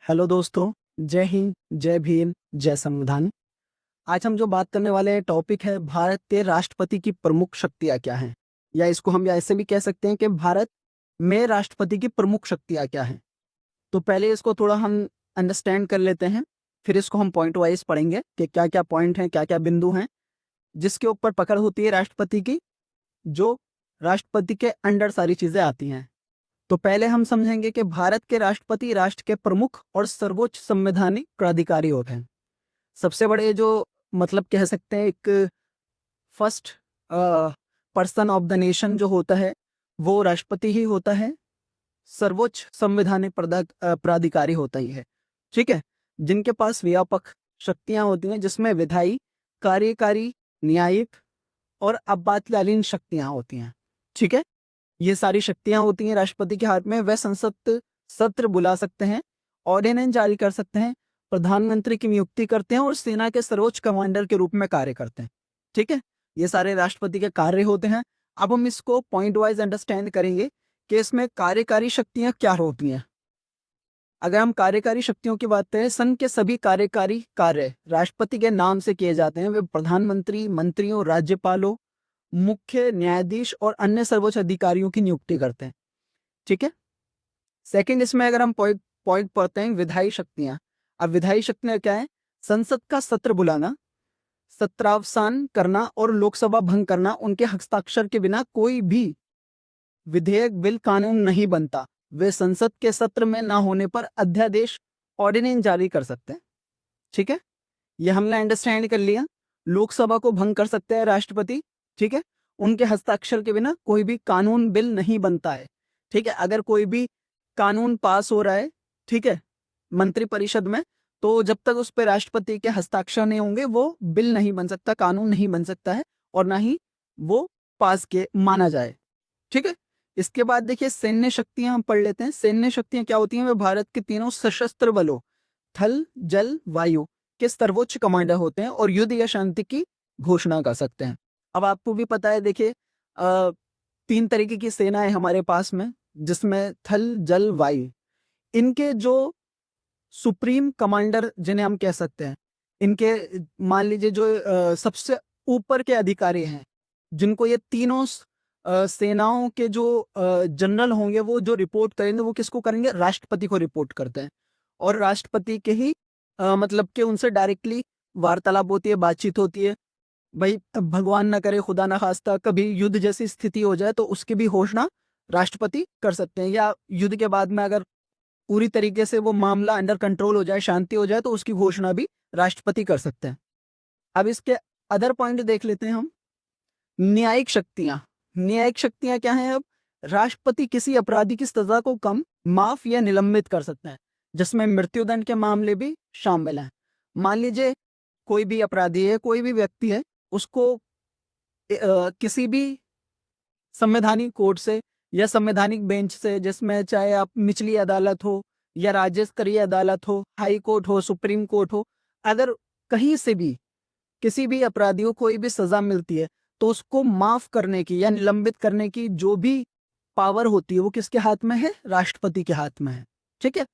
Hello दोस्तों, जय हिंद, जय भीम, जय संविधान। आज हम जो बात करने वाले हैं टॉपिक है भारत के राष्ट्रपति की प्रमुख शक्तियाँ क्या हैं, या इसको हम ऐसे भी कह सकते हैं कि भारत में राष्ट्रपति की प्रमुख शक्तियाँ क्या हैं। तो पहले इसको थोड़ा हम अंडरस्टैंड कर लेते हैं, फिर इसको हम पॉइंट वाइज पढ़ेंगे कि क्या क्या पॉइंट हैं, क्या क्या बिंदु हैं जिसके ऊपर पकड़ होती है राष्ट्रपति की, जो राष्ट्रपति के अंडर सारी चीज़ें आती हैं। तो पहले हम समझेंगे कि भारत के राष्ट्रपति राष्ट्र के प्रमुख और सर्वोच्च संवैधानिक प्राधिकारी होते हैं। सबसे बड़े जो मतलब कह सकते हैं एक first person of the nation जो होता है वो राष्ट्रपति ही होता है। सर्वोच्च संवैधानिक प्राधिकारी होता ही है, ठीक है, जिनके पास व्यापक शक्तियां होती हैं, जिसमें विधायी, कार्यकारी, न्यायिक और आपातकालीन शक्तियां होती हैं। ठीक है, ये सारी शक्तियां होती हैं राष्ट्रपति के हाथ में। वह संसद सत्र बुला सकते हैं, ऑर्डिनेंस जारी कर सकते हैं, प्रधानमंत्री की नियुक्ति करते हैं और सेना के सर्वोच्च कमांडर के रूप में कार्य करते हैं। ठीक है, ये सारे राष्ट्रपति के कार्य होते हैं। अब हम इसको पॉइंट वाइज अंडरस्टैंड करेंगे कि इसमें कार्यकारी शक्तियां क्या होती हैं। अगर हम कार्यकारी शक्तियों की बात करें, संघ के सभी कार्यकारी कार्य राष्ट्रपति के नाम से किए जाते हैं। वे प्रधानमंत्री, मंत्रियों, राज्यपालों, मुख्य न्यायाधीश और अन्य सर्वोच्च अधिकारियों की नियुक्ति करते हैं। ठीक है, सेकंड इसमें अगर हम पॉइंट पढ़ते हैं विधायी शक्तियां। अब विधायी शक्तियां क्या है? संसद का सत्र बुलाना, सत्रावसान करना और लोकसभा भंग करना। उनके हस्ताक्षर के बिना कोई भी विधेयक, बिल, कानून नहीं बनता। वे संसद के सत्र में ना होने पर अध्यादेश, ऑर्डिनेंस जारी कर सकते हैं। ठीक है, ये हमने अंडरस्टैंड कर लिया। लोकसभा को भंग कर सकते हैं राष्ट्रपति। ठीक है, उनके हस्ताक्षर के बिना कोई भी कानून, बिल नहीं बनता है। ठीक है, अगर कोई भी कानून पास हो रहा है, ठीक है, मंत्रिपरिषद में, तो जब तक उस पर राष्ट्रपति के हस्ताक्षर नहीं होंगे वो बिल नहीं बन सकता, कानून नहीं बन सकता है, और ना ही वो पास के माना जाए। ठीक है, इसके बाद देखिए सैन्य शक्तियां हम पढ़ लेते हैं। सैन्य शक्तियां क्या होती हैं? वे भारत के तीनों सशस्त्र बलों, थल, जल, वायु के सर्वोच्च कमांडर होते हैं और युद्ध या शांति की घोषणा कर सकते हैं। अब आपको भी पता है, देखिए तीन तरीके की सेना है हमारे पास में, जिसमें थल, जल, वायु। इनके जो सुप्रीम कमांडर जिन्हें हम कह सकते हैं, इनके मान लीजिए जो सबसे ऊपर के अधिकारी हैं, जिनको ये तीनों सेनाओं के जो जनरल होंगे, वो जो रिपोर्ट करेंगे वो किसको करेंगे? राष्ट्रपति को रिपोर्ट करते हैं। और राष्ट्रपति के ही मतलब कि उनसे डायरेक्टली वार्तालाप होती है, बातचीत होती है। भाई भगवान ना करे, खुदा ना खास्ता, कभी युद्ध जैसी स्थिति हो जाए तो उसकी भी घोषणा राष्ट्रपति कर सकते हैं, या युद्ध के बाद में अगर पूरी तरीके से वो मामला अंडर कंट्रोल हो जाए, शांति हो जाए, तो उसकी घोषणा भी राष्ट्रपति कर सकते हैं। अब इसके अदर पॉइंट देख लेते हैं हम। न्यायिक शक्तियां। न्यायिक शक्तियां क्या हैं? अब राष्ट्रपति किसी अपराधी की सजा को कम, माफ या निलंबित कर सकते हैं, जिसमें मृत्युदंड के मामले भी शामिल हैं। मान लीजिए कोई भी अपराधी है, कोई भी व्यक्ति है, उसको किसी भी संवैधानिक कोर्ट से या संवैधानिक बेंच से, जिसमें चाहे आप निचली अदालत हो या राज्य स्तरीय अदालत हो, हाई कोर्ट हो, सुप्रीम कोर्ट हो, अगर कहीं से भी किसी भी अपराधी को कोई भी सजा मिलती है, तो उसको माफ करने की या निलंबित करने की जो भी पावर होती है वो किसके हाथ में है? राष्ट्रपति के हाथ में है। ठीक है,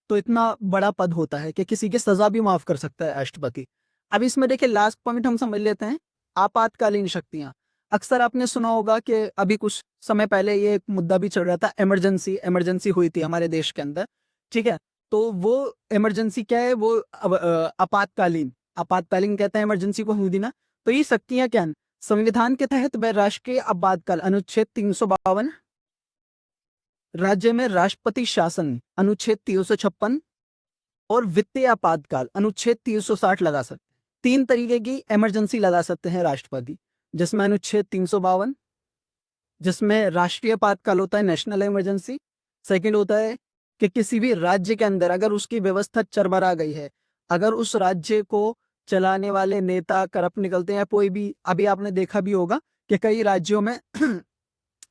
तो इतना बड़ा पद होता है कि किसी की सजा भी माफ कर सकता है राष्ट्रपति। अब इसमें देखिए लास्ट पॉइंट हम समझ लेते हैं, आपातकालीन शक्तियां। अक्सर आपने सुना होगा कि अभी कुछ समय पहले ये एक मुद्दा भी चल रहा था, इमरजेंसी हुई थी हमारे देश के अंदर। ठीक है, तो वो इमरजेंसी क्या है? वो आपातकालीन कहते हैं इमरजेंसी को हिंदी ना। तो ये शक्तियां क्या हैं? संविधान के तहत वह राष्ट्रीय आपातकाल अनुच्छेद 352, राज्य में राष्ट्रपति शासन अनुच्छेद 356 और वित्तीय आपातकाल अनुच्छेद 360 लगा सकते हैं। तीन तरीके की इमरजेंसी लगा सकते हैं राष्ट्रपति, जिसमें अनुच्छेद 352, जिसमें राष्ट्रीय आपातकाल होता है, नेशनल इमरजेंसी। सेकंड होता है कि किसी भी राज्य के अंदर अगर उसकी व्यवस्था चरमरा गई है, अगर उस राज्य को चलाने वाले नेता करप्ट निकलते हैं, कोई भी, अभी आपने देखा भी होगा कि कई राज्यों में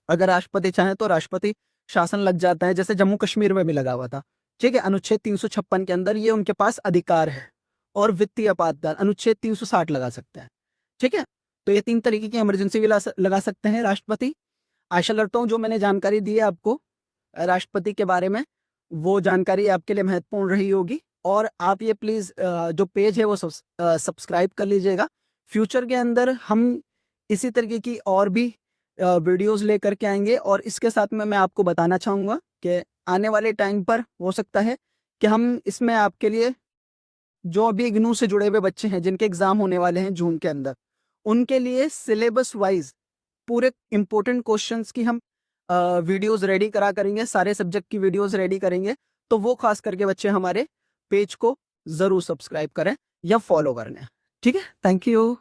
अगर राष्ट्रपति चाहे तो राष्ट्रपति शासन लग जाता है, जैसे जम्मू कश्मीर में भी लगा हुआ था। ठीक है, अनुच्छेद 356 के अंदर ये उनके पास अधिकार है। और वित्तीय आपातकाल अनुच्छेद 360 लगा सकते हैं। ठीक है, तो ये तीन तरीके की इमरजेंसी भी लगा सकते हैं राष्ट्रपति। आशा करता हूँ जो मैंने जानकारी दी है आपको राष्ट्रपति के बारे में, वो जानकारी आपके लिए महत्वपूर्ण रही होगी। और आप ये प्लीज़ जो पेज है वो सब्सक्राइब कर लीजिएगा। फ्यूचर के अंदर हम इसी तरीके की और भी वीडियोस लेकर के आएंगे। और इसके साथ में मैं आपको बताना चाहूँगा कि आने वाले टाइम पर हो सकता है कि हम इसमें आपके लिए जो अभी इग्नू से जुड़े हुए बच्चे हैं जिनके एग्ज़ाम होने वाले हैं जून के अंदर, उनके लिए सिलेबस वाइज पूरे इंपॉर्टेंट क्वेश्चंस की हम वीडियोस रेडी करा करेंगे, सारे सब्जेक्ट की वीडियोस रेडी करेंगे। तो वो खास करके बच्चे हमारे पेज को ज़रूर सब्सक्राइब करें या फॉलो करें। ठीक है, थैंक यू।